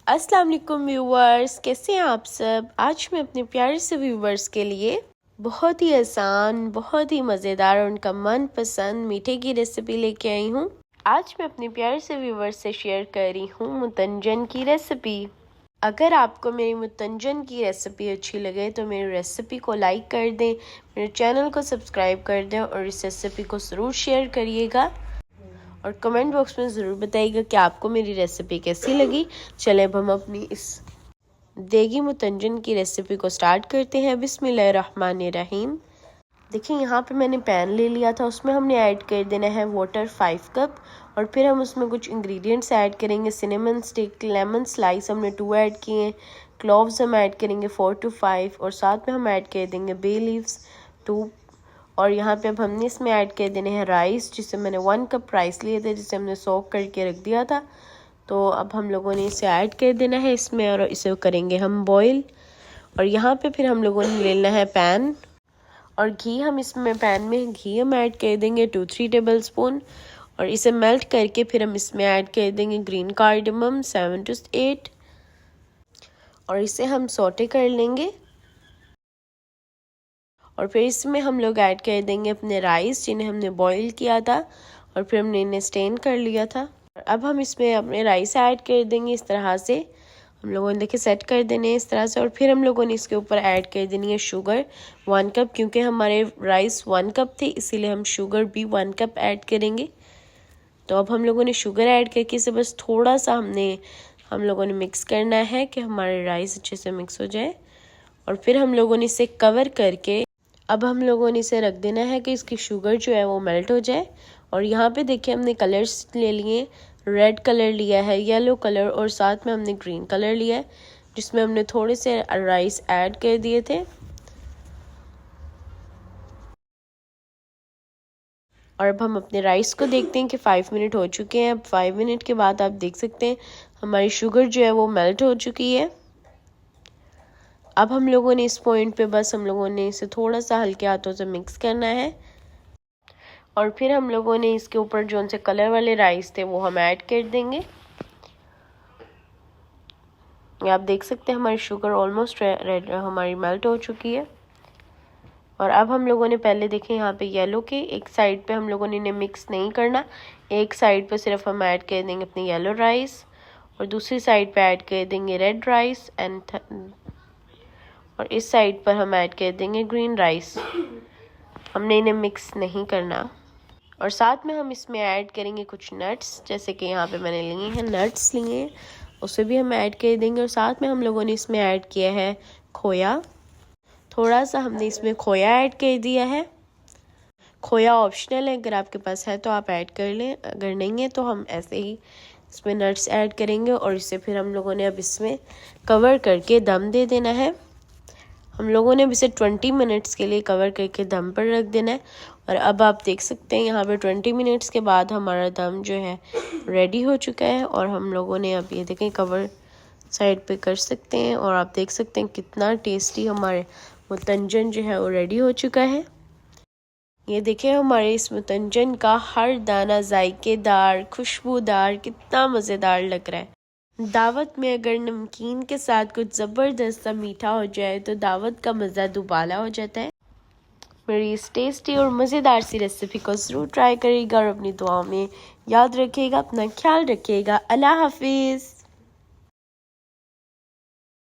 अस्सलाम वालेकुम व्यूवर्स, कैसे हैं आप सब। आज मैं अपने प्यारे से व्यूवर्स के लिए बहुत ही आसान, बहुत ही मज़ेदार और उनका मनपसंद मीठे की रेसिपी लेके आई हूँ। आज मैं अपने प्यारे से व्यूवर्स से शेयर कर रही हूँ मुतंजन की रेसिपी। अगर आपको मेरी मुतंजन की रेसिपी अच्छी लगे तो मेरी रेसिपी को लाइक कर दें, मेरे चैनल को सब्सक्राइब कर दें और इस रेसिपी को ज़रूर शेयर करिएगा और कमेंट बॉक्स में ज़रूर बताइएगा कि आपको मेरी रेसिपी कैसी लगी। चलें अब हम अपनी इस देगी मुतंजन की रेसिपी को स्टार्ट करते हैं। बिस्मिल्लाहिर्रहमानिर्रहीम। देखिए यहाँ पे मैंने पैन ले लिया था, उसमें हमने ऐड कर देना है वाटर 5 कप और फिर हम उसमें कुछ इंग्रेडिएंट्स ऐड करेंगे। सिनेमन स्टिक, लेमन स्लाइस हमने 2 ऐड किए, क्लोव्स हम ऐड करेंगे 4 to 5 और साथ में हम ऐड कर देंगे बे लीव्स 2। और यहाँ पे अब हमने इसमें ऐड कर देने हैं राइस, जिसे मैंने 1 कप राइस लिए थे, जिसे हमने सोक करके रख दिया था। तो अब हम लोगों ने इसे ऐड कर देना है इसमें और इसे करेंगे हम बॉईल। और यहाँ पे फिर हम लोगों ने लेना है पैन और घी, हम इसमें पैन में घी हम ऐड कर देंगे 2-3 टेबल स्पून और इसे मेल्ट करके फिर हम इसमें ऐड कर देंगे ग्रीन कार्डमम 7 to 8 और इसे हम सौटे कर लेंगे। और फिर इसमें हम लोग ऐड कर देंगे अपने राइस, जिन्हें हमने बॉईल किया था और फिर हमने इन्हें स्टेन कर लिया था। और अब हम इसमें अपने राइस ऐड कर देंगे इस तरह से। हम लोगों ने देखिए सेट कर देने इस तरह से और फिर हम लोगों ने इसके ऊपर ऐड कर देनी है शुगर 1 कप, क्योंकि हमारे राइस 1 कप थे इसीलिए हम शुगर भी 1 कप ऐड करेंगे। तो अब हम लोगों ने शुगर ऐड करके इसे बस थोड़ा सा हम लोगों ने मिक्स करना है कि हमारे राइस अच्छे से मिक्स हो जाए। और फिर हम लोगों ने इसे कवर करके अब हम लोगों ने इसे रख देना है कि इसकी शुगर जो है वो मेल्ट हो जाए। और यहाँ पे देखिए हमने कलर्स ले लिए, रेड कलर लिया है, येलो कलर और साथ में हमने ग्रीन कलर लिया है, जिसमें हमने थोड़े से राइस ऐड कर दिए थे। और अब हम अपने राइस को देखते हैं कि 5 मिनट हो चुके हैं। अब 5 मिनट के बाद आप देख सकते हैं हमारी शुगर जो है वो मेल्ट हो चुकी है। अब हम लोगों ने इस पॉइंट पे बस हम लोगों ने इसे थोड़ा सा हल्के हाथों से मिक्स करना है और फिर हम लोगों ने इसके ऊपर जो उनसे कलर वाले राइस थे वो हम ऐड कर देंगे। आप देख सकते हैं हमारी शुगर ऑलमोस्ट रेड हमारी मेल्ट हो चुकी है। और अब हम लोगों ने पहले देखें यहाँ पे येलो के एक साइड पे हम लोगों ने इन्हें मिक्स नहीं करना, एक साइड पे सिर्फ हम ऐड कर देंगे अपनी येलो राइस और दूसरी साइड पे ऐड कर देंगे रेड राइस और इस साइड पर हम ऐड कर देंगे ग्रीन राइस। हमने इन्हें मिक्स नहीं करना। और साथ में हम इसमें ऐड करेंगे कुछ नट्स, जैसे कि यहाँ पे मैंने लिए हैं नट्स लिए हैं, उसे भी हम ऐड कर देंगे। और साथ में हम लोगों ने इसमें ऐड किया है खोया, थोड़ा सा हमने इसमें खोया ऐड कर दिया है। खोया ऑप्शनल है, अगर आपके पास है तो आप ऐड कर लें, अगर नहीं है तो हम ऐसे ही इसमें नट्स ऐड करेंगे। और इसे फिर हम लोगों ने अब इसमें कवर करके दम दे देना है। हम लोगों ने अब इसे 20 मिनट्स के लिए कवर करके दम पर रख देना है। और अब आप देख सकते हैं यहाँ पे 20 मिनट्स के बाद हमारा दम जो है रेडी हो चुका है। और हम लोगों ने अब ये देखें कवर साइड पे कर सकते हैं और आप देख सकते हैं कितना टेस्टी हमारे मुतंजन जो है वो रेडी हो चुका है। ये देखें हमारे इस मुतंजन का हर दाना जायकेदार, खुशबूदार, कितना मज़ेदार लग रहा है। दावत में अगर नमकीन के साथ कुछ ज़बरदस्त सा मीठा हो जाए तो दावत का मज़ा दुबाला हो जाता है। मेरी इस टेस्टी और मज़ेदार सी रेसिपी को ज़रूर ट्राई करिएगा और अपनी दुआओं में याद रखिएगा। अपना ख्याल रखिएगा। अल्लाह हाफिज़।